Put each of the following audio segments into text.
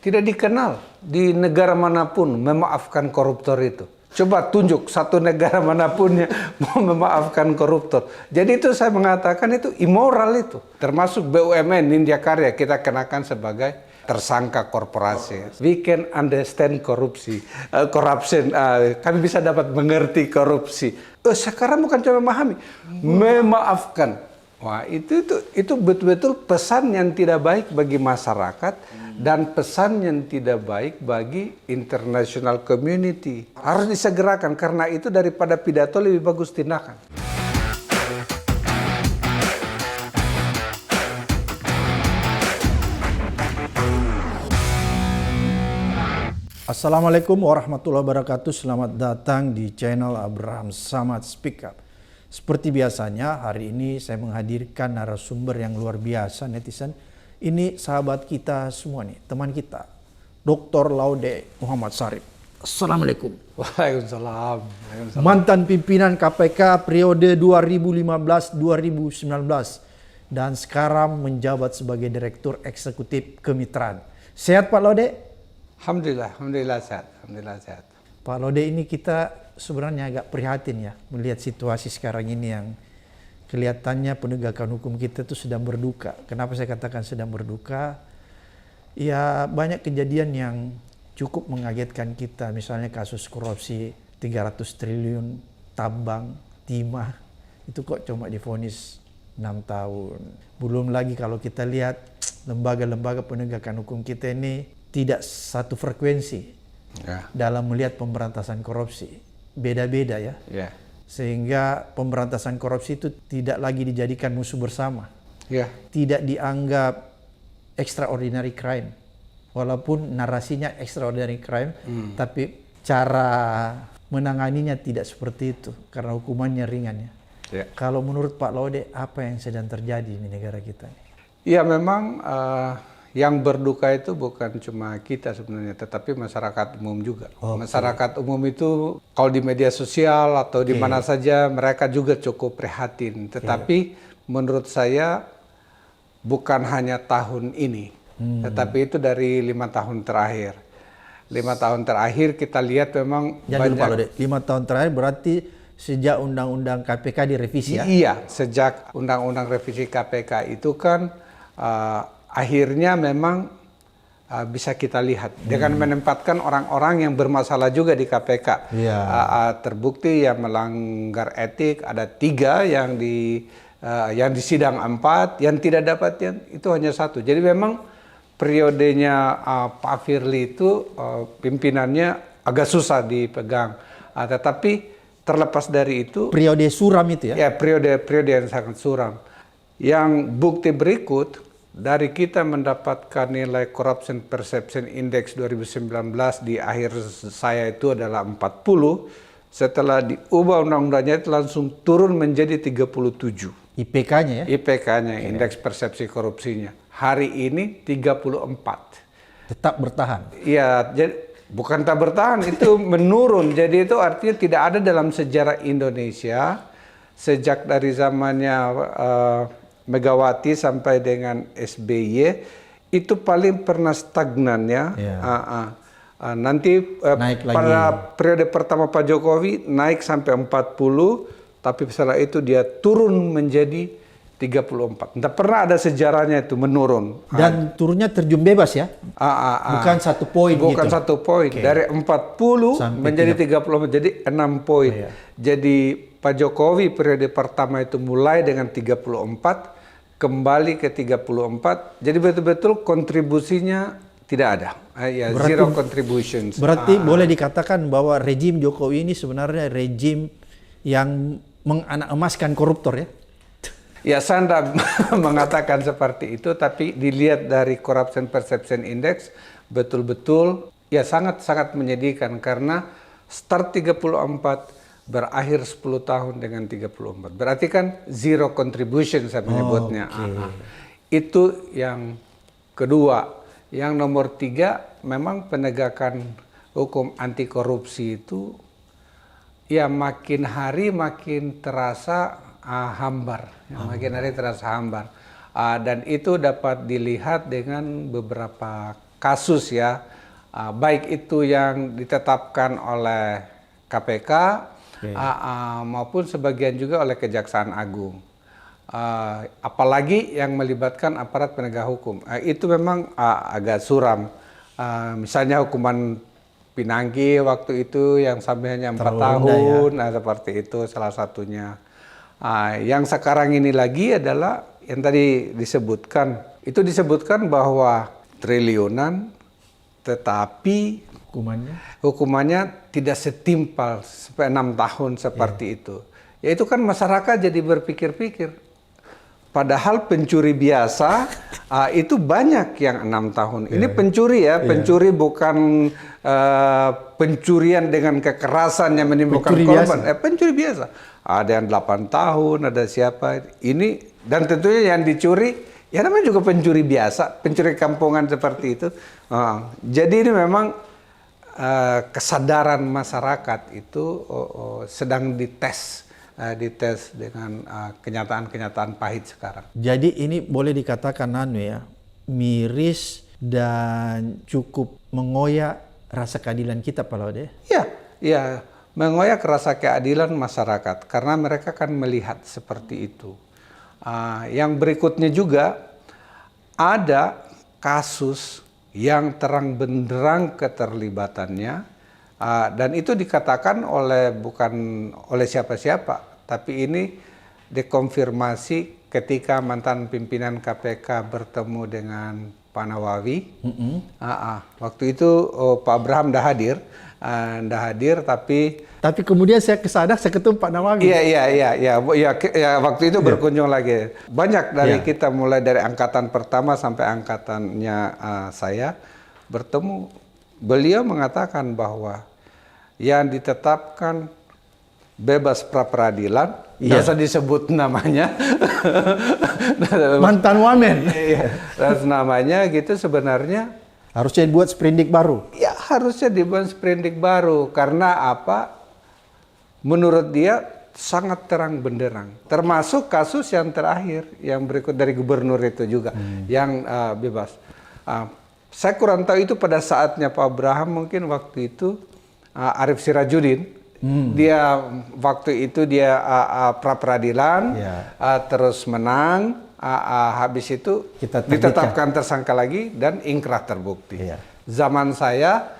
Tidak dikenal di negara manapun memaafkan koruptor itu. Coba tunjuk satu negara manapun yang mau memaafkan koruptor. Jadi itu saya mengatakan itu immoral itu. Termasuk BUMN Nindya Karya kita kenakan sebagai tersangka korporasi. We can understand corruption. Kami bisa dapat mengerti korupsi. Sekarang bukan cuma memahami, memaafkan. Wah, itu betul-betul pesan yang tidak baik bagi masyarakat dan pesan yang tidak baik bagi international community. Harus disegerakan, karena itu daripada pidato lebih bagus tindakan. Assalamualaikum warahmatullahi wabarakatuh. Selamat datang di channel Abraham Samad Speak Up. Seperti biasanya, hari ini saya menghadirkan narasumber yang luar biasa, netizen. Ini sahabat kita semua nih, teman kita, Dr. Laude Muhammad Syarif. Assalamualaikum. Waalaikumsalam. Mantan pimpinan KPK periode 2015-2019 dan sekarang menjabat sebagai Direktur Eksekutif Kemitraan. Sehat Pak Laude? Alhamdulillah sehat. Pak Laude, ini kita sebenarnya agak prihatin ya melihat situasi sekarang ini yang kelihatannya penegakan hukum kita itu sedang berduka. Kenapa saya katakan sedang berduka? Ya, banyak kejadian yang cukup mengagetkan kita. Misalnya kasus korupsi 300 triliun tambang timah itu kok cuma divonis 6 tahun. Belum lagi kalau kita lihat lembaga-lembaga penegakan hukum kita ini tidak satu frekuensi dalam melihat pemberantasan korupsi. Beda-beda ya. Sehingga pemberantasan korupsi itu tidak lagi dijadikan musuh bersama. Tidak dianggap extraordinary crime. Walaupun narasinya extraordinary crime, tapi cara menanganinya tidak seperti itu karena hukumannya ringan ya. Kalau menurut Pak Laude, apa yang sedang terjadi di negara kita? Ya, memang yang berduka itu bukan cuma kita sebenarnya, tetapi masyarakat umum juga. Masyarakat umum itu kalau di media sosial atau di mana saja mereka juga cukup prihatin. Tetapi menurut saya bukan hanya tahun ini, tetapi itu dari 5 tahun terakhir. 5 tahun terakhir kita lihat memang banyak. Pak Laude, 5 tahun terakhir berarti sejak Undang-Undang KPK direvisi ya? Iya, sejak Undang-Undang revisi KPK itu kan akhirnya memang bisa kita lihat dengan menempatkan orang-orang yang bermasalah juga di KPK. Terbukti yang melanggar etik ada 3, yang disidang 4, yang tidak dapat itu hanya 1. Jadi memang periodenya Pak Firly itu pimpinannya agak susah dipegang. Tetapi terlepas dari itu, periode suram itu ya? Ya, periode yang sangat suram. Yang bukti berikut, dari kita mendapatkan nilai Corruption Perception Index 2019 di akhir saya itu adalah 40, setelah diubah undang-undangnya itu langsung turun menjadi 37. IPK-nya ya? IPK-nya, indeks persepsi korupsinya. Hari ini 34. Tetap bertahan? Iya, jadi bukan tak bertahan, itu menurun. Jadi itu artinya tidak ada dalam sejarah Indonesia sejak dari zamannya Megawati sampai dengan SBY itu paling pernah stagnan ya. Nanti pada periode pertama Pak Jokowi naik sampai 40, tapi setelah itu dia turun menjadi 34. Tidak pernah ada sejarahnya itu menurun. Dan turunnya terjun bebas ya? Bukan 1 poin gitu? Bukan 1 poin. Dari 40 sampai menjadi 30, jadi 6 poin. Jadi Pak Jokowi periode pertama itu mulai dengan 34, kembali ke 34, jadi betul-betul kontribusinya tidak ada. Zero contributions. Berarti boleh dikatakan bahwa rejim Jokowi ini sebenarnya rejim yang menganak-emaskan koruptor ya? Ya, saya tidak mengatakan seperti itu, tapi dilihat dari Corruption Perception Index, betul-betul ya sangat-sangat menyedihkan karena start 34, berakhir 10 tahun dengan 34. Berarti kan zero contribution saya menyebutnya. Itu yang kedua. Yang nomor 3, memang penegakan hukum anti korupsi itu ya makin hari makin terasa hambar. Dan itu dapat dilihat dengan beberapa kasus ya, baik itu yang ditetapkan oleh KPK maupun sebagian juga oleh Kejaksaan Agung. Apalagi yang melibatkan aparat penegak hukum, itu memang agak suram. Misalnya hukuman Pinangki waktu itu yang sampai hanya 4 tahun, seperti itu salah satunya. Yang sekarang ini lagi adalah yang tadi disebutkan, itu disebutkan bahwa triliunan, tetapi hukumannya tidak setimpal sampai 6 tahun seperti itu. Ya itu kan masyarakat jadi berpikir-pikir. Padahal pencuri biasa itu banyak yang 6 tahun. Ini pencuri ya, pencuri bukan pencurian dengan kekerasan yang menimbulkan korban. Pencuri biasa. Ada yang 8 tahun, ada siapa. Ini dan tentunya yang dicuri, ya namanya juga pencuri biasa, pencuri kampungan seperti itu. Jadi ini memang kesadaran masyarakat itu sedang dites dengan kenyataan-kenyataan pahit sekarang. Jadi ini boleh dikatakan miris dan cukup mengoyak rasa keadilan kita, Pak Laude. Ya, mengoyak rasa keadilan masyarakat karena mereka kan melihat seperti itu. Yang berikutnya juga ada kasus yang terang benderang keterlibatannya. Dan itu dikatakan bukan oleh siapa-siapa, tapi ini dikonfirmasi ketika mantan pimpinan KPK bertemu dengan Pak Nawawi. Waktu itu Pak Abraham dah hadir, tapi kemudian saya kesadar saya ketemu Pak Nawawi. Iya, waktu itu berkunjung lagi. Banyak dari kita mulai dari angkatan pertama sampai angkatannya saya bertemu. Beliau mengatakan bahwa yang ditetapkan bebas pra-peradilan, tidak usah disebut namanya, mantan wamen, namanya gitu sebenarnya harusnya dibuat sprindik baru. Ya harusnya dibuat sprindik baru karena apa? Menurut dia sangat terang benderang. Termasuk kasus yang terakhir yang berikut dari gubernur itu juga yang bebas. Saya kurang tahu itu pada saatnya Pak Abraham, mungkin waktu itu Arif Sirajudin, dia waktu itu dia pra-peradilan, terus menang, habis itu ditetapkan tersangka lagi dan ingkrah terbukti. Zaman saya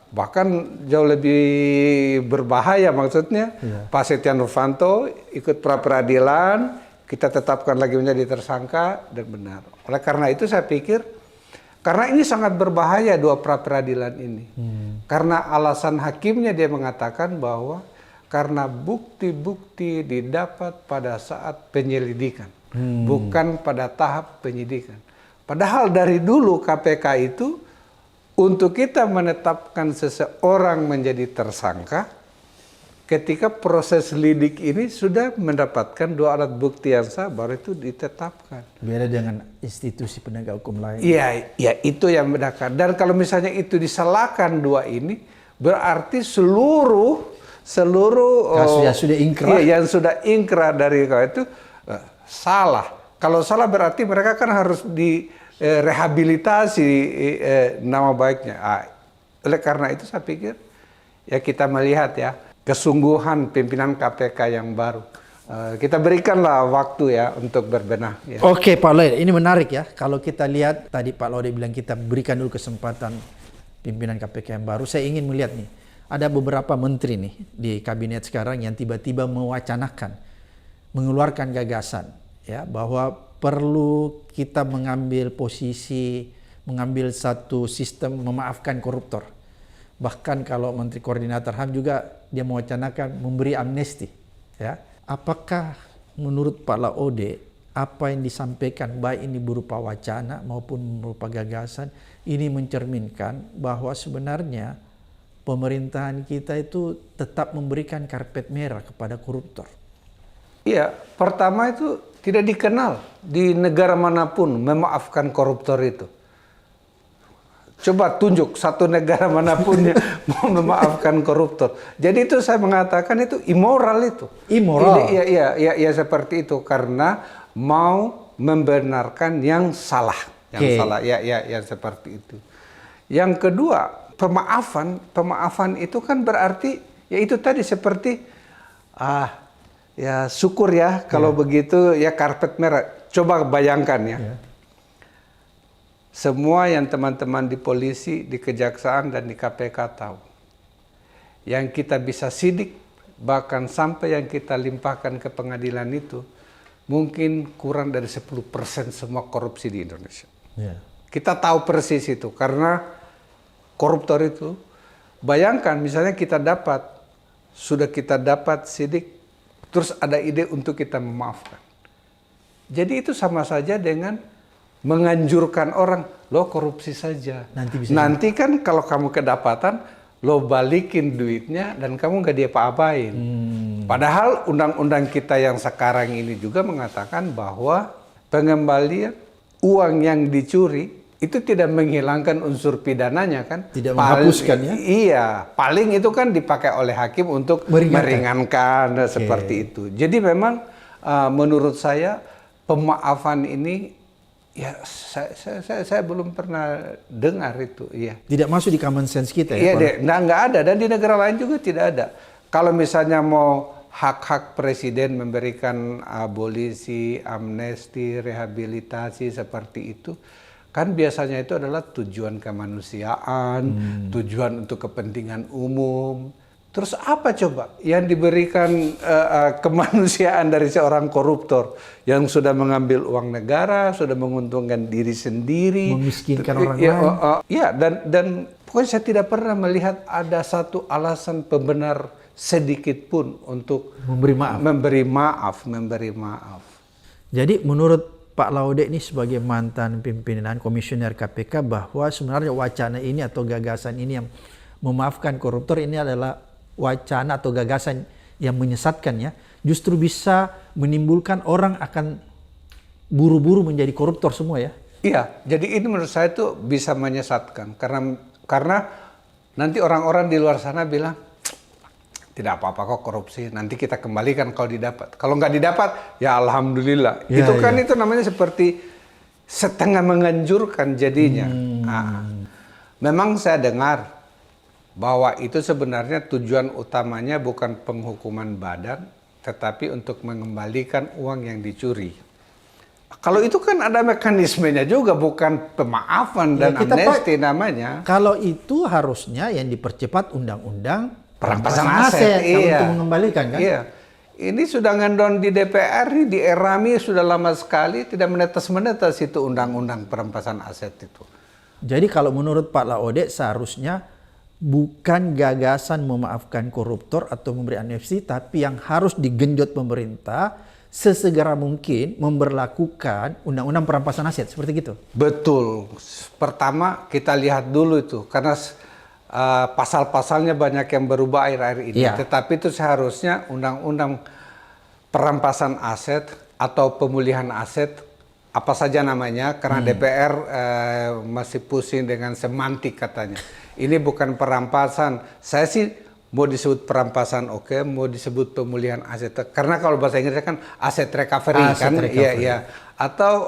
bahkan jauh lebih berbahaya maksudnya, Pak Setia Novanto ikut pra-peradilan, kita tetapkan lagi menjadi tersangka dan benar. Oleh karena itu saya pikir karena ini sangat berbahaya dua pra-peradilan ini. Karena alasan hakimnya dia mengatakan bahwa karena bukti-bukti didapat pada saat penyelidikan, bukan pada tahap penyidikan. Padahal dari dulu KPK itu untuk kita menetapkan seseorang menjadi tersangka, ketika proses lidik ini sudah mendapatkan 2 alat bukti yang sah, baru itu ditetapkan. Beda dengan institusi penegak hukum lain. Iya, itu yang membedakan. Dan kalau misalnya itu disalahkan 2 ini, berarti seluruh kasus yang sudah ingkrah. Yang sudah ingkrah dari itu salah. Kalau salah berarti mereka kan harus direhabilitasi nama baiknya. Oleh karena itu saya pikir ya kita melihat ya kesungguhan pimpinan KPK yang baru. Kita berikanlah waktu ya untuk berbenah. Ya. Oke Pak Laude, ini menarik ya. Kalau kita lihat tadi Pak Laude bilang kita berikan dulu kesempatan pimpinan KPK yang baru. Saya ingin melihat nih, ada beberapa menteri nih di kabinet sekarang yang tiba-tiba mewacanakan, mengeluarkan gagasan ya bahwa perlu kita mengambil posisi, mengambil satu sistem memaafkan koruptor. Bahkan kalau Menteri Koordinator HAM juga dia mewacanakan memberi amnesti. Ya. Apakah menurut Pak Laude apa yang disampaikan baik ini berupa wacana maupun berupa gagasan ini mencerminkan bahwa sebenarnya pemerintahan kita itu tetap memberikan karpet merah kepada koruptor? Iya, pertama itu tidak dikenal di negara manapun memaafkan koruptor itu. Coba tunjuk satu negara manapun yang mau memaafkan koruptor. Jadi itu saya mengatakan itu immoral itu. Immoral? Iya seperti itu. Karena mau membenarkan yang salah. Yang salah, ya seperti itu. Yang kedua, pemaafan itu kan berarti ya itu tadi seperti ya syukur ya kalau begitu ya karpet merah. Coba bayangkan ya. Semua yang teman-teman di polisi, di kejaksaan dan di KPK tahu. Yang kita bisa sidik bahkan sampai yang kita limpahkan ke pengadilan itu mungkin kurang dari 10% semua korupsi di Indonesia. Kita tahu persis itu karena koruptor itu, bayangkan misalnya sudah kita dapat sidik, terus ada ide untuk kita memaafkan. Jadi itu sama saja dengan menganjurkan orang, lo korupsi saja. Nanti kan kalau kamu kedapatan, lo balikin duitnya dan kamu nggak diapa-apain. Padahal undang-undang kita yang sekarang ini juga mengatakan bahwa pengembalian uang yang dicuri itu tidak menghilangkan unsur pidananya kan. Tidak menghapuskan ya. Iya, paling itu kan dipakai oleh hakim untuk meringankan seperti itu. Jadi memang menurut saya pemaafan ini ya saya belum pernah dengar itu. Iya. Tidak masuk di common sense kita ya. Iya, nggak ada dan di negara lain juga tidak ada. Kalau misalnya mau hak-hak presiden memberikan abolisi, amnesti, rehabilitasi seperti itu, kan biasanya itu adalah tujuan kemanusiaan, tujuan untuk kepentingan umum. Terus apa coba yang diberikan kemanusiaan dari seorang koruptor yang sudah mengambil uang negara, sudah menguntungkan diri sendiri, memiskinkan orang lain. Ya, dan pokoknya saya tidak pernah melihat ada satu alasan pembenar sedikit pun untuk memberi maaf. Jadi menurut Pak Laude ini sebagai mantan pimpinan komisioner KPK bahwa sebenarnya wacana ini atau gagasan ini yang memaafkan koruptor ini adalah wacana atau gagasan yang menyesatkan ya, justru bisa menimbulkan orang akan buru-buru menjadi koruptor semua ya. Iya, jadi ini menurut saya itu bisa menyesatkan karena nanti orang-orang di luar sana bilang tidak apa-apa kok korupsi, nanti kita kembalikan kalau didapat. Kalau nggak didapat, ya alhamdulillah. Ya, itu kan itu namanya seperti setengah menganjurkan jadinya. Memang saya dengar bahwa itu sebenarnya tujuan utamanya bukan penghukuman badan, tetapi untuk mengembalikan uang yang dicuri. Kalau itu kan ada mekanismenya juga, bukan pemaafan dan amnesti namanya. Kalau itu harusnya yang dipercepat undang-undang perampasan aset untuk mengembalikan kan? Iya. Ini sudah ngendon di DPR, di ERAMI sudah lama sekali, tidak menetas-menetas itu undang-undang perampasan aset itu. Jadi kalau menurut Pak Laude seharusnya bukan gagasan memaafkan koruptor atau memberi amnesti, tapi yang harus digenjot pemerintah sesegera mungkin memberlakukan undang-undang perampasan aset, seperti gitu. Betul. Pertama kita lihat dulu itu, karena pasal-pasalnya banyak yang berubah akhir-akhir ini. Tetapi itu seharusnya undang-undang perampasan aset atau pemulihan aset, apa saja namanya, karena DPR masih pusing dengan semantik katanya. Ini bukan perampasan. Saya sih mau disebut perampasan oke, mau disebut pemulihan aset. Karena kalau bahasa Inggrisnya kan aset recovery kan. Iya. Atau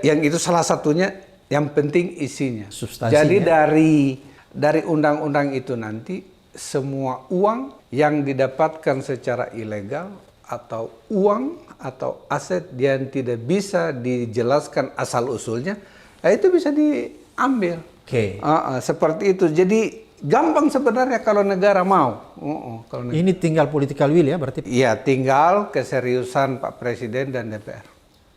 yang itu salah satunya, yang penting isinya. Substansinya. Jadi dari undang-undang itu nanti semua uang yang didapatkan secara ilegal atau uang atau aset yang tidak bisa dijelaskan asal-usulnya, itu bisa diambil. Seperti itu. Jadi gampang sebenarnya kalau negara mau. Ini tinggal political will ya berarti? Iya, tinggal keseriusan Pak Presiden dan DPR.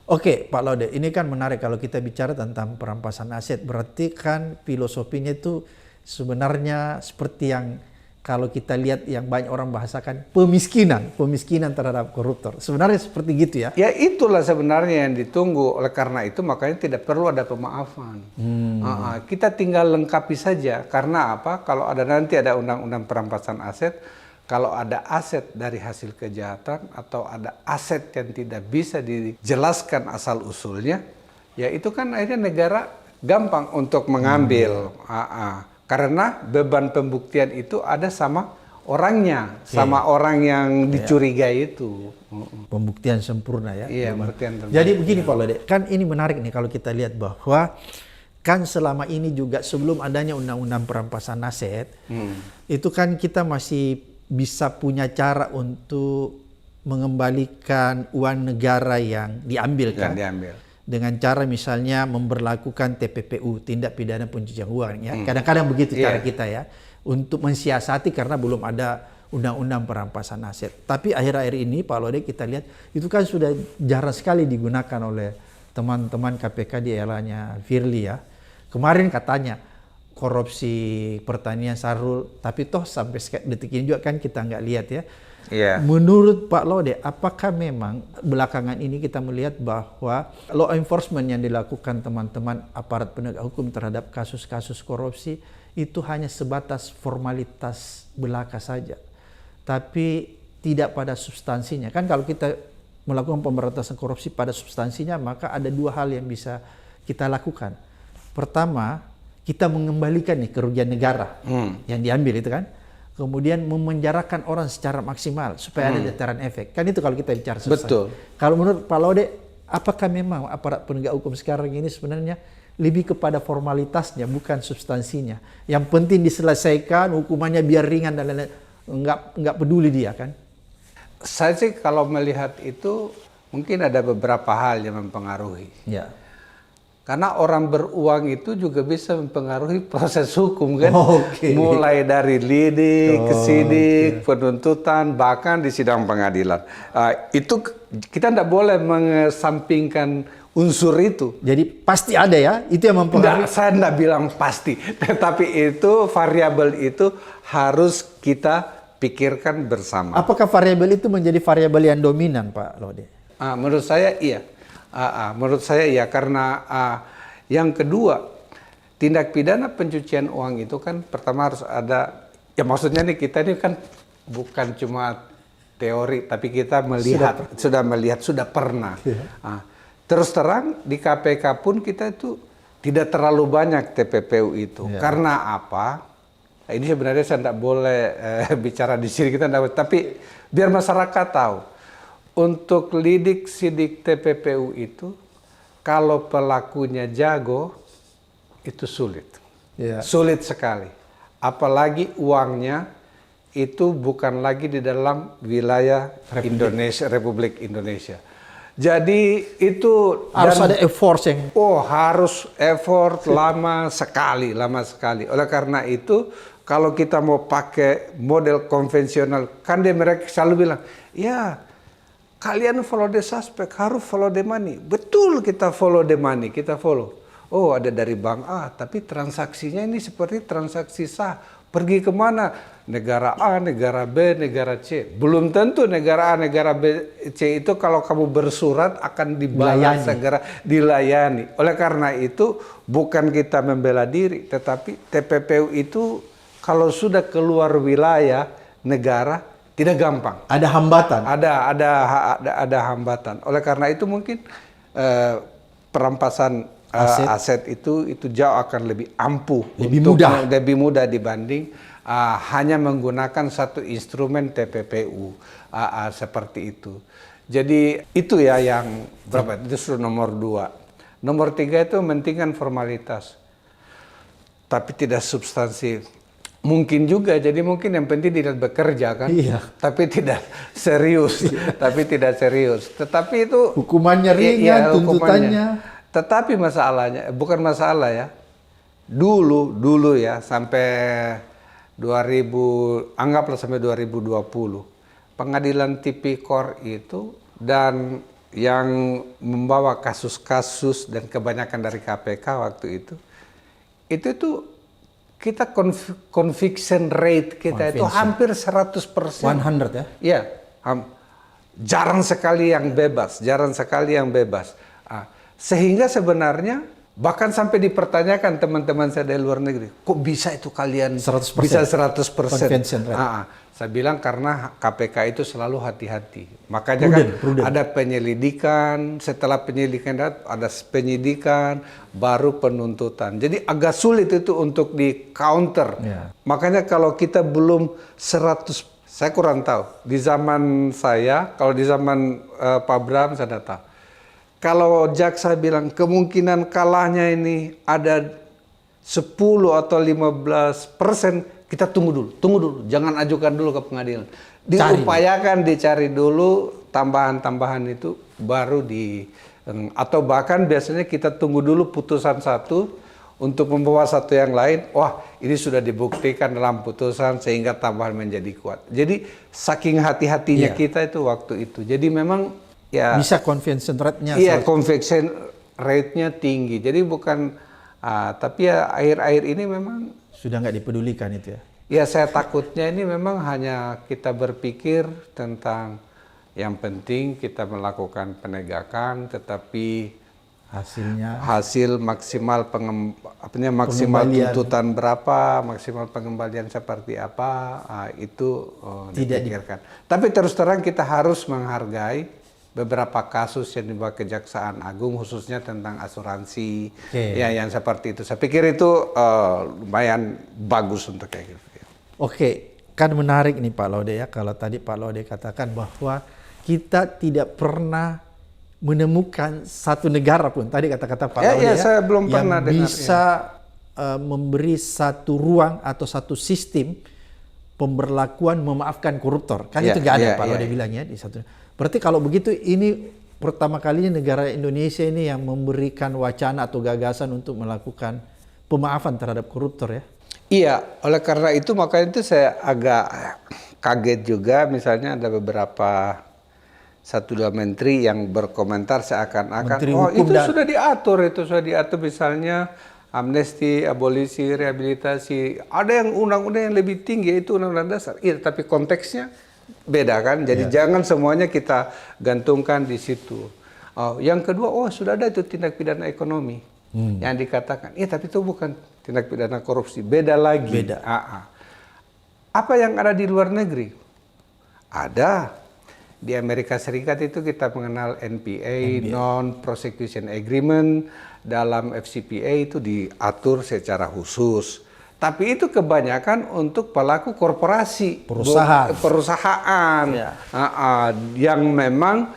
Oke, Pak Laude, ini kan menarik kalau kita bicara tentang perampasan aset. Berarti kan filosofinya itu sebenarnya seperti yang kalau kita lihat yang banyak orang bahasakan pemiskinan terhadap koruptor. Sebenarnya seperti gitu ya? Ya itulah sebenarnya yang ditunggu. Oleh karena itu makanya tidak perlu ada pemaafan. Kita tinggal lengkapi saja. Karena apa? Kalau nanti ada undang-undang perampasan aset, kalau ada aset dari hasil kejahatan atau ada aset yang tidak bisa dijelaskan asal-usulnya, ya itu kan akhirnya negara gampang untuk mengambil. Karena beban pembuktian itu ada sama orangnya, sama orang yang dicurigai itu. Pembuktian sempurna ya. Iya, pembuktian sempurna. Jadi begini Pak Laude, kan ini menarik nih kalau kita lihat bahwa kan selama ini juga sebelum adanya undang-undang perampasan aset, itu kan kita masih bisa punya cara untuk mengembalikan uang negara yang diambil kan. Dengan cara misalnya memberlakukan TPPU, tindak pidana pencucian uang ya. Kadang-kadang begitu cara kita ya. Untuk mensiasati karena belum ada undang-undang perampasan aset. Tapi akhir-akhir ini Pak Lode kita lihat itu kan sudah jarang sekali digunakan oleh teman-teman KPK di eranya Firly ya. Kemarin katanya korupsi pertanian Sarul, tapi toh sampai detik ini juga kan kita nggak lihat ya. Menurut Pak Lode, apakah memang belakangan ini kita melihat bahwa law enforcement yang dilakukan teman-teman aparat penegak hukum terhadap kasus-kasus korupsi itu hanya sebatas formalitas belaka saja, tapi tidak pada substansinya. Kan kalau kita melakukan pemberantasan korupsi pada substansinya, maka ada dua hal yang bisa kita lakukan. Pertama, kita mengembalikan nih kerugian negara yang diambil itu kan. Kemudian memenjarakan orang secara maksimal supaya ada deteran efek. Kan itu kalau kita bicara substansi. Betul. Kalau menurut Pak Lode, apakah memang aparat penegak hukum sekarang ini sebenarnya lebih kepada formalitasnya bukan substansinya? Yang penting diselesaikan, hukumannya biar ringan dan lain-lain. Enggak peduli dia kan? Saya sih kalau melihat itu mungkin ada beberapa hal yang mempengaruhi. Ya. Karena orang beruang itu juga bisa mempengaruhi proses hukum kan. Mulai dari lidik, ke sidik, penuntutan, bahkan di sidang pengadilan. Itu kita tidak boleh mengesampingkan unsur itu. Jadi pasti ada ya, itu yang mempengaruhi. Saya tidak bilang pasti, tetapi itu variabel itu harus kita pikirkan bersama. Apakah variabel itu menjadi variabel yang dominan Pak Lode? Menurut saya iya. Menurut saya ya, karena yang kedua, tindak pidana pencucian uang itu kan pertama harus ada, ya maksudnya nih kita ini kan bukan cuma teori, tapi kita melihat, sudah pernah. Terus terang di KPK pun kita itu tidak terlalu banyak TPPU itu. Karena apa? Ini sebenarnya saya tidak boleh bicara di sini, kita tidak, tapi biar masyarakat tahu. Untuk lidik sidik TPPU itu, kalau pelakunya jago, itu sulit. Sulit sekali. Apalagi uangnya itu bukan lagi di dalam wilayah Republik Indonesia. Jadi itu harus ada effort yang... harus effort lama sekali. Oleh karena itu, kalau kita mau pakai model konvensional, kan mereka selalu bilang, ya, kalian follow the suspect, harus follow the money. Betul, kita follow the money, kita follow. Oh, ada dari bank A, tapi transaksinya ini seperti transaksi sah. Pergi kemana? Negara A, negara B, negara C. Belum tentu negara A, negara B, C itu kalau kamu bersurat akan dibalas segera dilayani. Oleh karena itu, bukan kita membela diri, tetapi TPPU itu kalau sudah keluar wilayah negara, tidak gampang. Ada hambatan. Ada hambatan. Oleh karena itu mungkin perampasan aset itu jauh akan lebih ampuh, lebih mudah dibanding hanya menggunakan satu instrumen TPPU seperti itu. Jadi itu ya yang berapa? Itu nomor 2. Nomor 3 itu mementingkan formalitas, tapi tidak substansi. Mungkin juga, jadi mungkin yang penting tidak bekerja kan, tapi tidak serius, Tetapi itu hukumannya ringan, tuntutannya. Tetapi masalahnya, bukan masalah ya. Dulu ya sampai 2020, pengadilan tipikor itu dan yang membawa kasus-kasus dan kebanyakan dari KPK waktu itu tuh kita conviction rate kita itu hampir 100%. 100 ya? Iya, jarang sekali yang bebas. Sehingga sebenarnya bahkan sampai dipertanyakan teman-teman saya dari luar negeri, kok bisa itu kalian 100%? Bisa 100%? Conviction rate. Saya bilang karena KPK itu selalu hati-hati. Makanya prudent. Ada penyelidikan, setelah penyelidikan ada penyidikan, baru penuntutan. Jadi agak sulit itu untuk di counter. Makanya kalau kita belum 100, saya kurang tahu. Di zaman saya, kalau di zaman Pak Bram saya tidak tahu. kalau jaksa bilang kemungkinan kalahnya ini ada 10 atau 15%, kita tunggu dulu, jangan ajukan dulu ke pengadilan. Diupayakan dicari dulu tambahan-tambahan itu baru atau bahkan biasanya kita tunggu dulu putusan satu untuk membawa satu yang lain. Wah, ini sudah dibuktikan dalam putusan sehingga tambahan menjadi kuat. Jadi saking hati-hatinya kita itu waktu itu. Jadi memang ya bisa conviction rate-nya. Iya, conviction rate-nya tinggi. Jadi bukan tapi ya akhir-akhir ini memang sudah nggak dipedulikan itu ya. Ya, saya takutnya ini memang hanya kita berpikir tentang yang penting kita melakukan penegakan, tetapi hasil maksimal maksimal tuntutan berapa, maksimal pengembalian seperti apa, itu tidak dipikirkan. Tapi terus terang kita harus menghargai beberapa kasus yang dibawa Kejaksaan Agung, khususnya tentang asuransi, ya yang seperti itu. Saya pikir itu lumayan bagus untuk kayak gitu. Oke, kan menarik nih Pak Laude ya, kalau tadi Pak Laude katakan bahwa kita tidak pernah menemukan satu negara pun, tadi kata-kata Pak Laude ya, saya belum pernah yang bisa memberi satu ruang atau satu sistem pemberlakuan memaafkan koruptor. Kan itu nggak ada Pak Laude bilang ya di satu. Berarti kalau begitu ini pertama kalinya negara Indonesia ini yang memberikan wacana atau gagasan untuk melakukan pemaafan terhadap koruptor ya. Iya, oleh karena itu makanya itu saya agak kaget juga, misalnya ada beberapa 1-2 menteri yang berkomentar seakan-akan itu sudah diatur misalnya amnesti, abolisi, rehabilitasi. Ada yang undang-undang yang lebih tinggi, yaitu undang-undang dasar. Iya, tapi konteksnya beda kan. Jadi jangan semuanya kita gantungkan di situ. Yang kedua, sudah ada itu tindak pidana ekonomi yang dikatakan. Iya, tapi itu bukan tindak pidana korupsi, beda lagi. Beda. Apa yang ada di luar negeri? Ada. Di Amerika Serikat itu kita mengenal NPA, Non-Prosecution Agreement. Dalam FCPA itu diatur secara khusus. Tapi itu kebanyakan untuk pelaku korporasi, perusahaan yang memang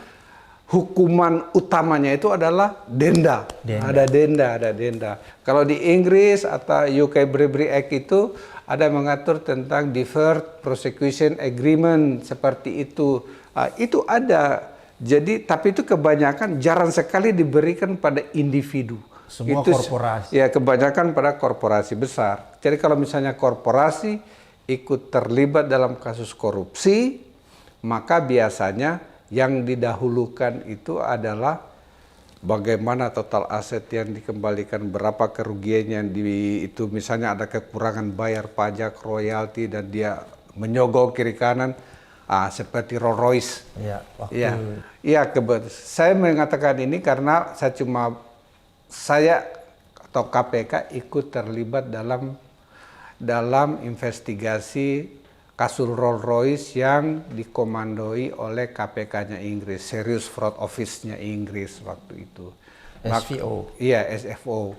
hukuman utamanya itu adalah denda. Ada denda. Kalau di Inggris atau UK Bribery Act itu ada mengatur tentang Deferred Prosecution Agreement, seperti itu. Itu ada. Jadi, tapi itu kebanyakan jarang sekali diberikan pada individu. Semua korporasi. Ya, kebanyakan pada korporasi besar. Jadi kalau misalnya korporasi ikut terlibat dalam kasus korupsi, maka biasanya yang didahulukan itu adalah bagaimana total aset yang dikembalikan, berapa kerugian yang itu misalnya ada kekurangan bayar pajak, royalti, dan dia menyogok kiri kanan. Seperti Rolls Royce. Saya mengatakan ini karena saya atau KPK ikut terlibat dalam investigasi kasus Rolls Royce yang dikomandoi oleh KPK-nya Inggris, Serious Fraud Office-nya Inggris waktu itu. SFO. Iya, SFO.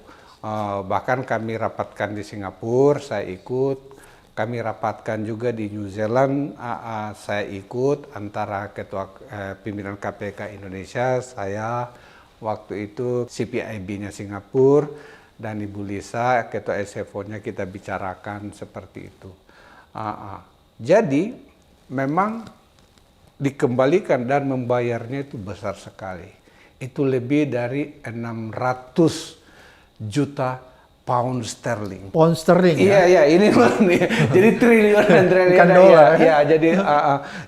Bahkan kami rapatkan di Singapura, saya ikut. Kami rapatkan juga di New Zealand, saya ikut antara ketua pimpinan KPK Indonesia, saya waktu itu CPIB-nya Singapura, dan Ibu Lisa, ketua SFO-nya, kita bicarakan seperti itu. Jadi memang dikembalikan dan membayarnya itu besar sekali. Itu lebih dari 600 juta pound sterling. Pound sterling ya? Iya, ini jadi triliun dan triliun. Bukan dolar. Ya,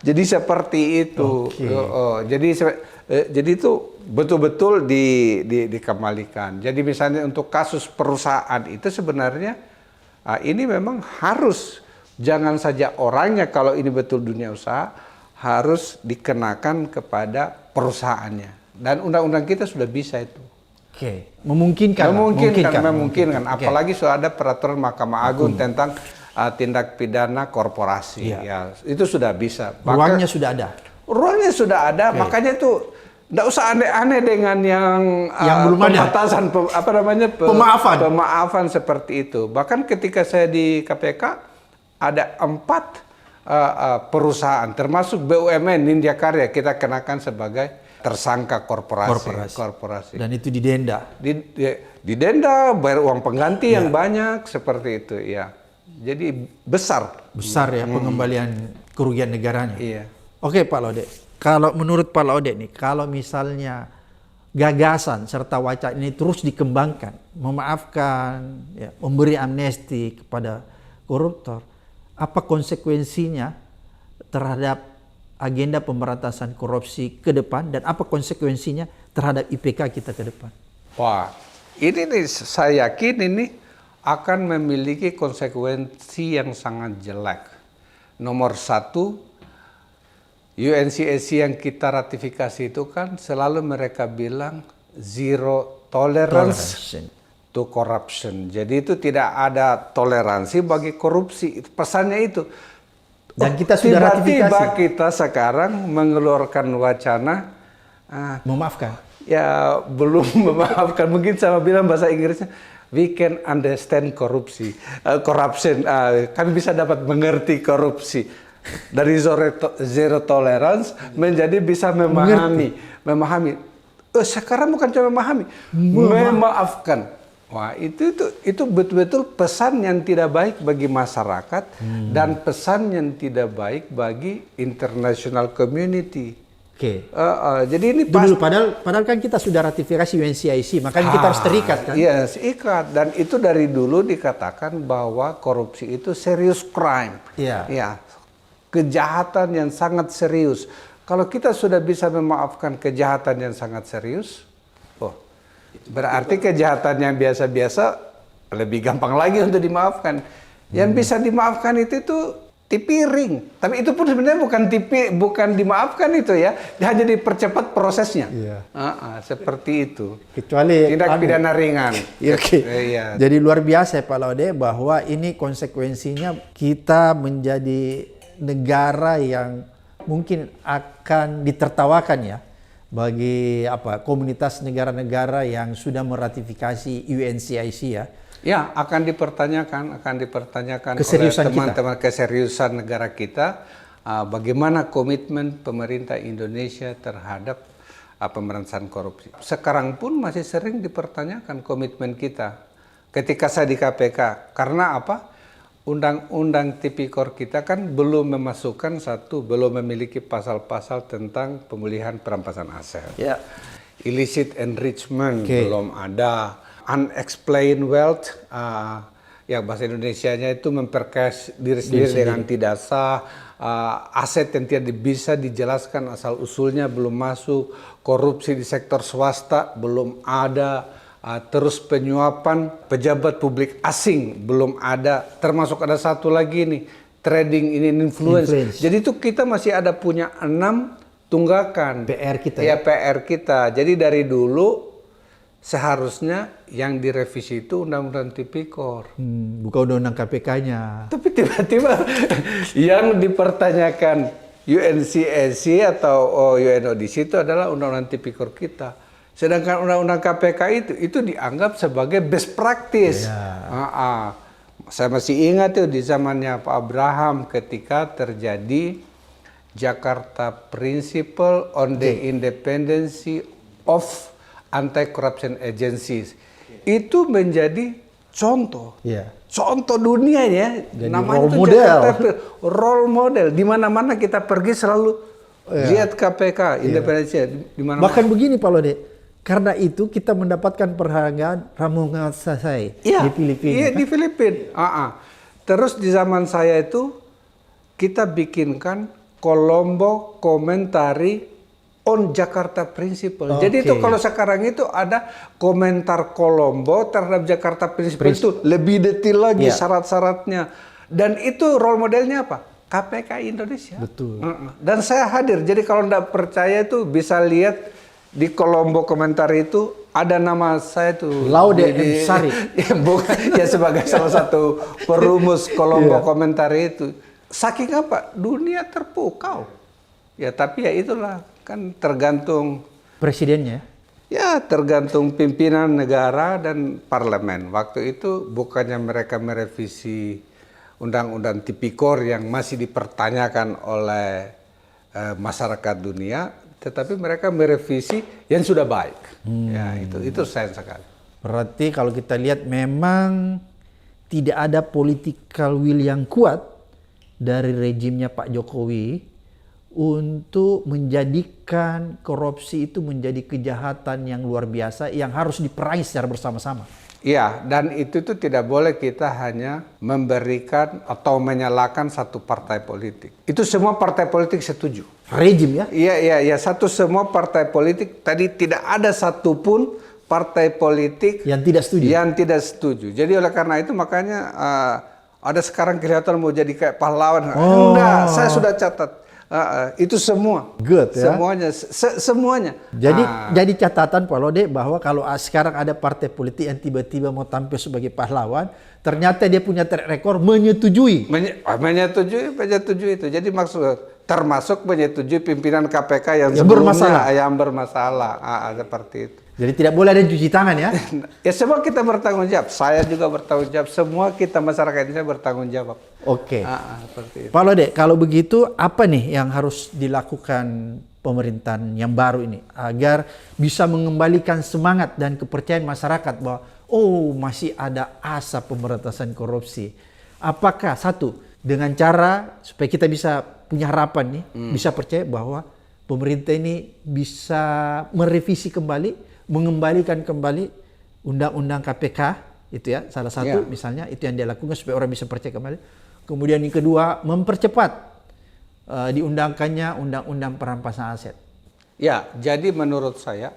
jadi seperti itu. Jadi itu betul-betul dikembalikan. Jadi misalnya untuk kasus perusahaan itu sebenarnya ini memang harus, jangan saja orangnya, kalau ini betul dunia usaha, harus dikenakan kepada perusahaannya. Dan undang-undang kita sudah bisa itu. Memungkinkan. Apalagi sudah ada peraturan Mahkamah Agung tentang tindak pidana korporasi. Ya, itu sudah bisa. Ruangnya sudah ada. Ruangnya sudah ada. Makanya itu tidak usah aneh-aneh dengan yang belum pembatasan, pemaafan seperti itu. Bahkan ketika saya di KPK ada 4 perusahaan, termasuk BUMN Nindya Karya, kita kenakan sebagai tersangka korporasi. Dan itu didenda. Didenda, bayar uang pengganti yang banyak seperti itu, ya. Jadi besar ya pengembalian kerugian negaranya. Iya. Oke Pak Laude, kalau menurut Pak Laude nih, kalau misalnya gagasan serta wacana ini terus dikembangkan, memaafkan, ya, memberi amnesti kepada koruptor, apa konsekuensinya terhadap agenda pemberantasan korupsi ke depan dan apa konsekuensinya terhadap IPK kita ke depan? Wah, ini nih saya yakin ini akan memiliki konsekuensi yang sangat jelek. Nomor satu, UNCAC yang kita ratifikasi itu kan selalu mereka bilang zero tolerance to corruption. Jadi itu tidak ada toleransi bagi korupsi. Pesannya itu. Dan kita sudah tiba-tiba ratifikasi. kita sekarang mengeluarkan wacana Memaafkan. ya belum memaafkan, mungkin sama bilang bahasa Inggrisnya we can understand corruption. Kami bisa dapat mengerti korupsi dari zero tolerance menjadi bisa memahami. Sekarang bukan cuma memahami, memaafkan. Wah, itu betul-betul pesan yang tidak baik bagi masyarakat dan pesan yang tidak baik bagi international community. Oke. Jadi ini dulu padahal kan kita sudah ratifikasi UNCIC, makanya kita harus terikat kan? Yes, ikat. Dan itu dari dulu dikatakan bahwa korupsi itu serious crime. Iya. Ya, kejahatan yang sangat serius. Kalau kita sudah bisa memaafkan kejahatan yang sangat serius, berarti kejahatan yang biasa-biasa lebih gampang lagi untuk dimaafkan. Yang bisa dimaafkan itu tipiring. Tapi itu pun sebenarnya bukan dimaafkan itu ya. Hanya dipercepat prosesnya. Iya. Seperti itu. Kecuali tindak pidana ringan. Oke. Iya. Jadi luar biasa Pak Laude bahwa ini konsekuensinya kita menjadi negara yang mungkin akan ditertawakan ya bagi komunitas negara-negara yang sudah meratifikasi UNCIC ya. Ya, akan dipertanyakan Keseriusan oleh teman-teman keseriusan negara kita, bagaimana komitmen pemerintah Indonesia terhadap pemberantasan korupsi. Sekarang pun masih sering dipertanyakan komitmen kita ketika saya di KPK. Karena apa? Undang-undang Tipikor kita kan belum memiliki pasal-pasal tentang pemulihan perampasan aset. Ya. Illicit enrichment belum ada. Unexplained wealth, ya bahasa Indonesianya itu memperkaya diri sendiri dengan tidak sah. Aset yang tidak bisa dijelaskan asal usulnya belum masuk. Korupsi di sektor swasta belum ada. Terus penyuapan pejabat publik asing belum ada, termasuk ada satu lagi nih, trading in influence. Jadi itu kita masih ada punya 6 tunggakan. PR kita ya. PR kita. Jadi dari dulu seharusnya yang direvisi itu Undang-Undang Tipikor. Bukan Undang-Undang KPK-nya. Tapi tiba-tiba yang dipertanyakan UNCAC atau UNODC itu adalah Undang-Undang Tipikor kita. Sedangkan undang-undang KPK itu dianggap sebagai best practice. Ya. Saya masih ingat tuh di zamannya Pak Abraham ketika terjadi Jakarta Principle on the Independency of Anti-Corruption Agencies. Itu menjadi contoh. Ya. Contoh dunia ya. Jadi namanya role model. Role model. Di mana-mana kita pergi selalu lihat KPK, independensinya di mana-mana. Bahkan begini Pak Laude. Karena itu kita mendapatkan penghargaan Ramon Magsaysay di Filipina. Iya, di Filipina. Terus di zaman saya itu kita bikinkan Colombo Commentary on Jakarta Principle. Jadi itu kalau sekarang itu ada komentar Colombo terhadap Jakarta Principle itu lebih detail lagi syarat-syaratnya. Dan itu role modelnya apa? KPK Indonesia. Betul. Dan saya hadir. Jadi kalau tidak percaya itu bisa lihat di Colombo komentar itu ada nama saya tuh. Laude M. Sari. Ya sebagai salah satu perumus Colombo komentar itu. Saking apa? Dunia terpukau. Ya tapi ya itulah kan tergantung presidennya. Ya tergantung pimpinan negara dan parlemen. Waktu itu bukannya mereka merevisi Undang-Undang Tipikor yang masih dipertanyakan oleh masyarakat dunia. tetapi mereka merevisi yang sudah baik. Ya, itu sayang sekali. Berarti kalau kita lihat memang tidak ada political will yang kuat dari rejimnya Pak Jokowi untuk menjadikan korupsi itu menjadi kejahatan yang luar biasa yang harus diperangi secara bersama-sama. Iya, dan itu tuh tidak boleh kita hanya memberikan atau menyalahkan satu partai politik. Itu semua partai politik setuju. Rejim ya? Iya, semua partai politik. Tadi tidak ada satupun partai politik Yang tidak setuju. Jadi oleh karena itu makanya ada sekarang kelihatan mau jadi kayak pahlawan. Enggak, saya sudah catat. Itu semua. Good ya. Semuanya. Jadi catatan Pak Lode bahwa kalau sekarang ada partai politik yang tiba-tiba mau tampil sebagai pahlawan, ternyata dia punya track record menyetujui. Menyetujui itu. Jadi termasuk menyetujui pimpinan KPK yang bermasalah. Seperti itu. Jadi tidak boleh ada cuci tangan ya? Ya semua kita bertanggung jawab. Saya juga bertanggung jawab. Semua kita masyarakat Indonesia bertanggung jawab. Oke. Seperti itu. Pak Lode, kalau begitu apa nih yang harus dilakukan pemerintahan yang baru ini agar bisa mengembalikan semangat dan kepercayaan masyarakat bahwa masih ada asa pemberantasan korupsi? Apakah satu dengan cara supaya kita bisa punya harapan nih, bisa percaya bahwa pemerintah ini bisa merevisi kembali, mengembalikan kembali undang-undang KPK itu ya, salah satu misalnya itu yang dia lakukan supaya orang bisa percaya kembali. Kemudian yang kedua, mempercepat diundangkannya undang-undang perampasan aset. Ya, jadi menurut saya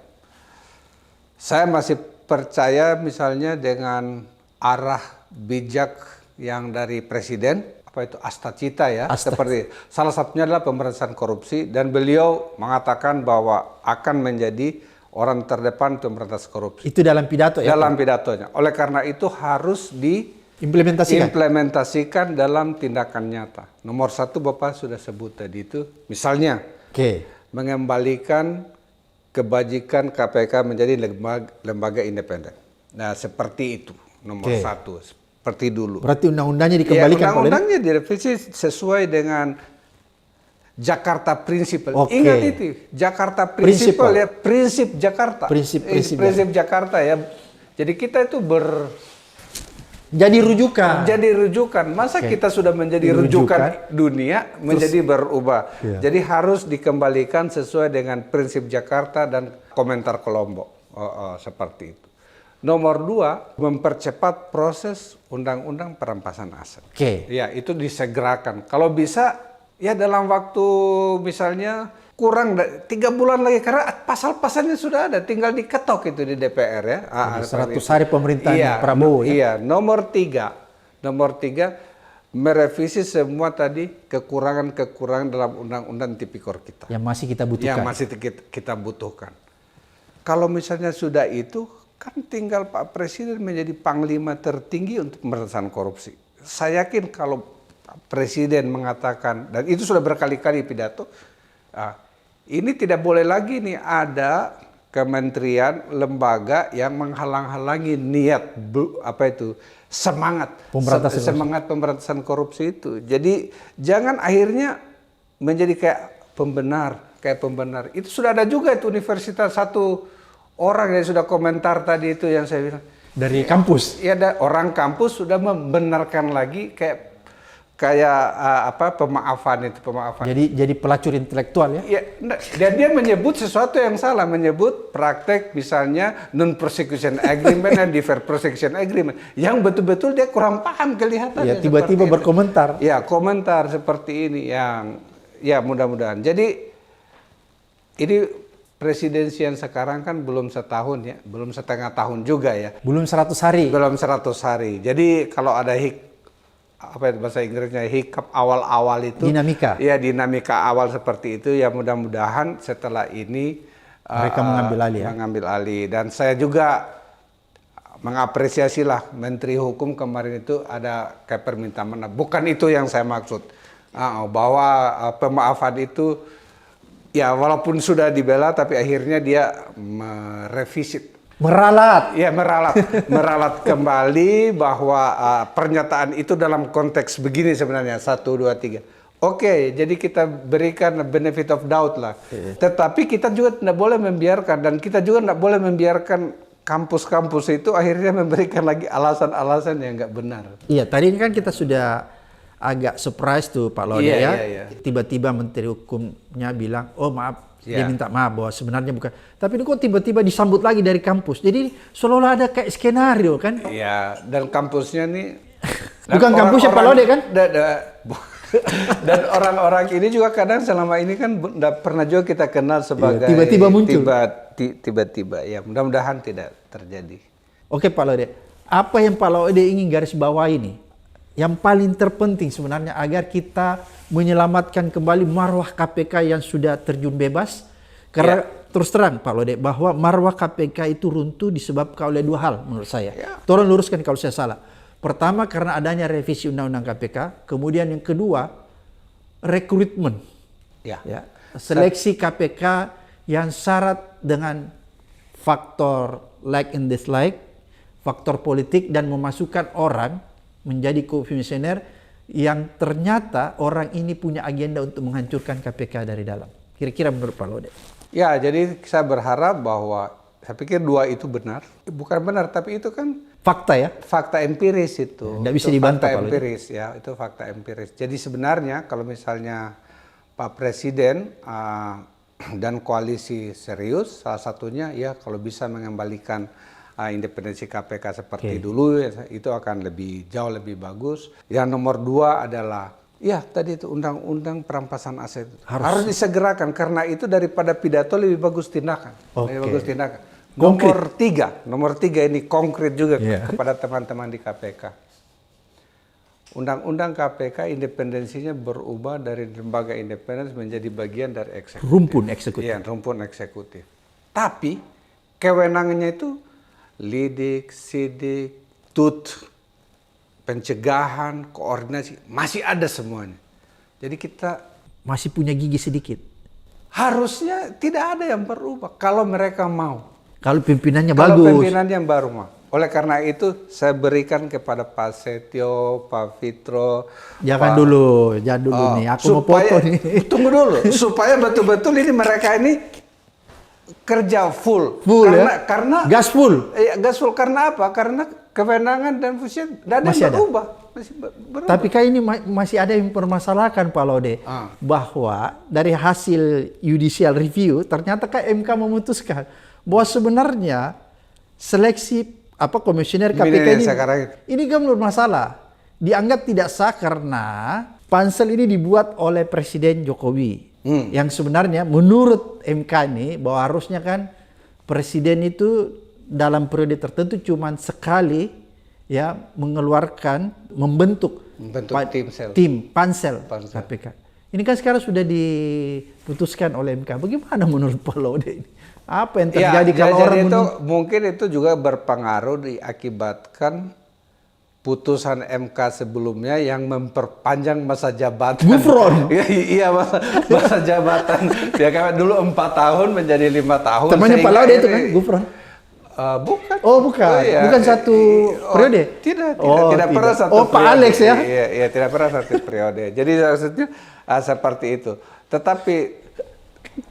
masih percaya misalnya dengan arah bijak yang dari Presiden, apa itu Astacita ya, seperti salah satunya adalah pemberantasan korupsi, dan beliau mengatakan bahwa akan menjadi orang terdepan untuk memberantas korupsi. Itu dalam pidato ya? Dalam pidatonya. Oleh karena itu harus diimplementasikan dalam tindakan nyata. Nomor satu Bapak sudah sebut tadi itu, misalnya mengembalikan kebajikan KPK menjadi lembaga independen. Nah seperti itu, nomor satu. Seperti dulu. Berarti undang-undangnya dikembalikan? Undang-undangnya direvisi sesuai dengan Jakarta Principle. Ingat itu, Jakarta Principle ya, prinsip Jakarta. Prinsip Jakarta ya. Jadi kita itu jadi rujukan. Masa kita sudah menjadi rujukan dunia menjadi berubah. Jadi harus dikembalikan sesuai dengan prinsip Jakarta dan komentar Kolombo. Seperti itu. Nomor dua, mempercepat proses undang-undang perampasan aset. Ya, itu disegerakan. Kalau bisa, ya dalam waktu misalnya kurang 3 bulan lagi, karena pasal-pasalnya sudah ada, tinggal diketok itu di DPR ya. 100 hari pemerintahan Prabowo ya. Iya, nomor tiga, merevisi semua tadi kekurangan-kekurangan dalam undang-undang tipikor kita. Yang masih kita butuhkan. Kalau misalnya sudah itu, kan tinggal Pak Presiden menjadi panglima tertinggi untuk pemberantasan korupsi. Saya yakin kalau Presiden mengatakan, dan itu sudah berkali-kali pidato, ini tidak boleh lagi nih ada kementerian, lembaga yang menghalang-halangi niat semangat pemberantasan korupsi itu. Jadi jangan akhirnya menjadi kayak pembenar. Itu sudah ada juga itu universitas, satu orang yang sudah komentar tadi itu yang saya bilang. Dari kampus? Iya, orang kampus sudah membenarkan lagi kayak pemaafan. Jadi pelacur intelektual ya? Iya, dan dia menyebut sesuatu yang salah, menyebut praktek misalnya non-prosecution agreement dan deferred prosecution agreement, yang betul-betul dia kurang paham kelihatannya. Ya, tiba-tiba berkomentar. Ya, komentar seperti ini yang ya mudah-mudahan. Jadi ini presidensi yang sekarang kan belum setahun ya, belum setengah tahun juga ya. Belum 100 hari? Belum 100 hari. Jadi kalau ada bahasa Inggrisnya hiccup awal-awal itu, dinamika. Ya, dinamika awal seperti itu ya, mudah-mudahan setelah ini mereka mengambil alih. Dan saya juga mengapresiasi lah Menteri Hukum kemarin itu ada kayak permintaan maaf. Bukan itu yang saya maksud. Bahwa pemaafan itu ya walaupun sudah dibela tapi akhirnya dia merevisit. Meralat Meralat kembali bahwa pernyataan itu dalam konteks begini sebenarnya, 1, 2, 3. Oke, jadi kita berikan benefit of doubt lah. Tetapi kita juga tidak boleh membiarkan, dan kita juga tidak boleh membiarkan kampus-kampus itu akhirnya memberikan lagi alasan-alasan yang nggak benar. Iya, tadi kan kita sudah agak surprise tuh Pak Laude Iya, ya. iya. Tiba-tiba Menteri Hukumnya bilang, oh maaf, dia Iya. minta maaf bahwa sebenarnya bukan. Tapi ini kok tiba-tiba disambut lagi dari kampus. Jadi seolah-olah ada kayak skenario kan. Iya, dan kampusnya nih Bukan kampusnya Pak Laude kan? Dan orang-orang ini juga kadang selama ini kan nggak pernah juga kita kenal sebagai tiba-tiba muncul. Tiba-tiba, ya mudah-mudahan tidak terjadi. Oke Pak Laude, apa yang Pak Laude ingin garis bawah ini? Yang paling terpenting sebenarnya agar kita menyelamatkan kembali marwah KPK yang sudah terjun bebas. Karena terus terang Pak Laude bahwa marwah KPK itu runtuh disebabkan oleh dua hal menurut saya. Tolong luruskan kalau saya salah. Pertama karena adanya revisi Undang-Undang KPK, kemudian yang kedua rekrutmen. Ya. Seleksi KPK yang syarat dengan faktor like and dislike, faktor politik, dan memasukkan orang menjadi komisioner yang ternyata orang ini punya agenda untuk menghancurkan KPK dari dalam. Kira-kira menurut Pak Laude. Ya, jadi saya berharap bahwa saya pikir dua itu benar. Bukan benar, tapi itu kan Fakta ya? fakta empiris itu. Nggak bisa Itu dibantah, fakta Pak Laude. empiris ya, itu fakta empiris. Jadi sebenarnya kalau misalnya Pak Presiden dan koalisi serius, salah satunya ya kalau bisa mengembalikan independensi KPK seperti dulu, ya, itu akan jauh lebih bagus. Yang nomor dua adalah ya tadi itu undang-undang perampasan aset harus disegerakan, karena itu daripada pidato lebih bagus tindakan. Lebih bagus tindakan. Nomor tiga ini konkret juga kepada teman-teman di KPK. Undang-undang KPK independensinya berubah dari lembaga independen menjadi bagian dari eksekutif. Rumpun eksekutif. Iya, rumpun eksekutif. Tapi kewenangannya itu lidik, sidik, pencegahan, koordinasi, masih ada semuanya. Jadi kita masih punya gigi sedikit. Harusnya tidak ada yang berubah kalau mereka mau. Kalau pimpinannya Kalau bagus. pimpinan yang baru mau. Oleh karena itu saya berikan kepada Pak Setio, Pak Fitro. Jangan dulu nih. Aku mau foto nih. Tunggu dulu, supaya betul-betul ini mereka ini kerja full. Karena gas full. Gas full karena apa? Karena kewenangan dan fungsinya masih berubah. Tapi kan ini masih ada yang mempermasalahkan Pak Laude bahwa dari hasil judicial review ternyata kan MK memutuskan bahwa sebenarnya seleksi komisioner KPK ini kan bermasalah. Dianggap tidak sah karena pansel ini dibuat oleh Presiden Jokowi. Yang sebenarnya menurut MK ini bahwa harusnya kan Presiden itu dalam periode tertentu cuma sekali ya membentuk tim pansel KPK. Ini kan sekarang sudah diputuskan oleh MK. Bagaimana menurut Pak Laude ini? Apa yang terjadi kalau orang itu mungkin itu juga berpengaruh diakibatkan putusan MK sebelumnya yang memperpanjang masa jabatan. Gufron. Iya, masa jabatan. Ya kan dulu 4 tahun menjadi 5 tahun. Temannya Pak Laude itu kan Gufron. Bukan. Oh, bukan. Iya. Bukan satu periode. Tidak pernah satu periode. Pak Alex ya. Iya, tidak pernah satu periode. Jadi maksudnya seperti itu. Tetapi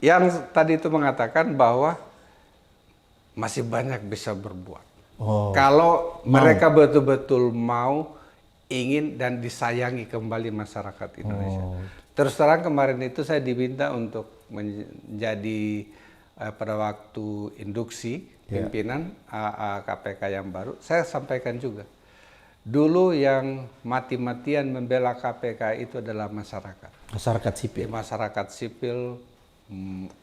yang tadi itu mengatakan bahwa masih banyak bisa berbuat. Kalau mereka betul-betul mau, ingin dan disayangi kembali masyarakat Indonesia. Terus terang kemarin itu saya diminta untuk menjadi pada waktu induksi pimpinan KPK yang baru. Saya sampaikan juga. Dulu yang mati-matian membela KPK itu adalah masyarakat. Masyarakat sipil. Masyarakat sipil,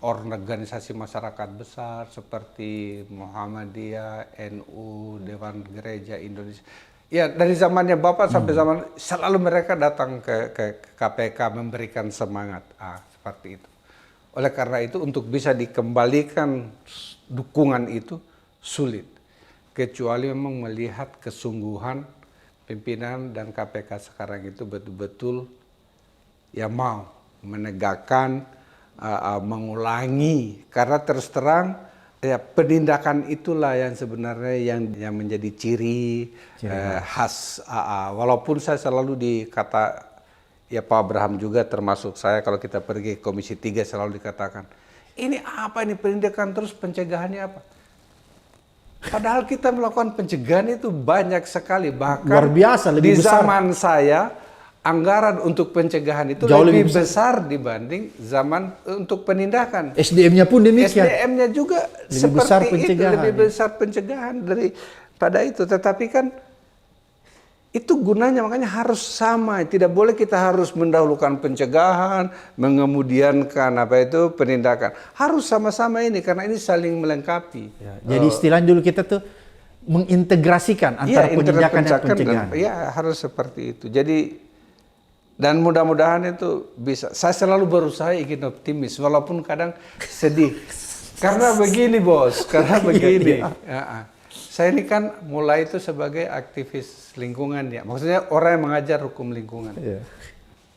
organisasi masyarakat besar seperti Muhammadiyah, NU, Dewan Gereja Indonesia. Ya, dari zamannya Bapak sampai zaman selalu mereka datang ke KPK memberikan semangat. Seperti itu. Oleh karena itu untuk bisa dikembalikan dukungan itu sulit. Kecuali memang melihat kesungguhan pimpinan dan KPK sekarang itu betul-betul ya mau menegakkan, mengulangi, karena terus terang ya penindakan itulah yang sebenarnya yang menjadi ciri khas AA. Walaupun saya selalu dikata ya Pak Abraham juga termasuk saya, kalau kita pergi Komisi 3 selalu dikatakan, ini apa ini pendidikan terus pencegahannya apa? Padahal kita melakukan pencegahan itu banyak sekali, bahkan Luar biasa, lebih di besar. zaman saya anggaran untuk pencegahan itu Jauh lebih lebih besar dibanding zaman untuk penindakan. SDM-nya pun demikian. SDM-nya juga Lebih besar seperti itu, pencegahan, lebih ya. besar pencegahan daripada itu. Tetapi kan itu gunanya, makanya harus sama. Tidak boleh kita harus mendahulukan pencegahan, mengemudiankan penindakan. Harus sama-sama ini, karena ini saling melengkapi. Ya, jadi istilahnya dulu kita tuh mengintegrasikan antara penindakan dan pencegahan. Ya, harus seperti itu. Jadi, dan mudah-mudahan itu bisa. Saya selalu berusaha ingin optimis, walaupun kadang sedih. Karena begini bos, karena begini. Saya ini kan mulai itu sebagai aktivis lingkungan ya. Maksudnya orang yang mengajar hukum lingkungan. Iya.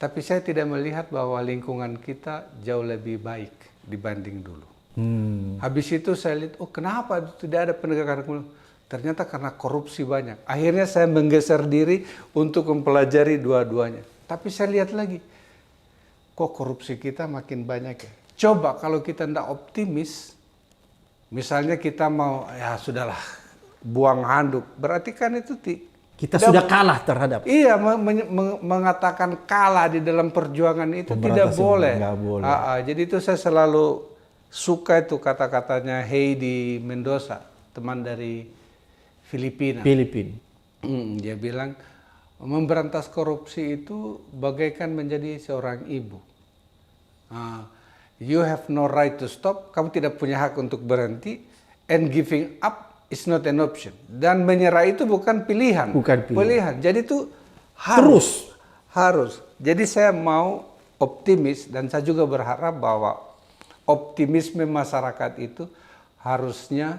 Tapi saya tidak melihat bahwa lingkungan kita jauh lebih baik dibanding dulu. Habis itu saya lihat, oh kenapa tidak ada penegakan hukum? Ternyata karena korupsi banyak. Akhirnya saya menggeser diri untuk mempelajari dua-duanya. Tapi saya lihat lagi, kok korupsi kita makin banyak ya. Coba kalau kita tidak optimis, misalnya kita mau, ya sudahlah, buang handuk, berarti kan itu Kita sudah kalah terhadap. Iya, mengatakan kalah di dalam perjuangan itu tidak boleh. Nggak boleh. Jadi itu saya selalu suka itu kata-katanya Heidi Mendoza, teman dari Filipina. Dia bilang memberantas korupsi itu bagaikan menjadi seorang ibu. You have no right to stop. Kamu tidak punya hak untuk berhenti. And giving up is not an option. Dan menyerah itu bukan pilihan. Bukan pilihan. Jadi itu harus. Jadi saya mau optimis, dan saya juga berharap bahwa optimisme masyarakat itu harusnya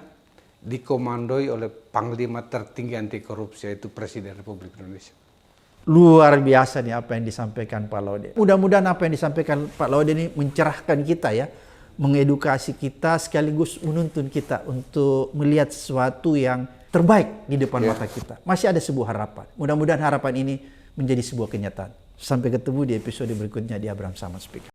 dikomandoi oleh Panglima tertinggi anti korupsi, yaitu Presiden Republik Indonesia. Luar biasa nih apa yang disampaikan Pak Laude. Mudah-mudahan apa yang disampaikan Pak Laude ini mencerahkan kita ya, mengedukasi kita sekaligus menuntun kita untuk melihat sesuatu yang terbaik di depan mata kita. Masih ada sebuah harapan. Mudah-mudahan harapan ini menjadi sebuah kenyataan. Sampai ketemu di episode berikutnya di Abraham Samad Speak.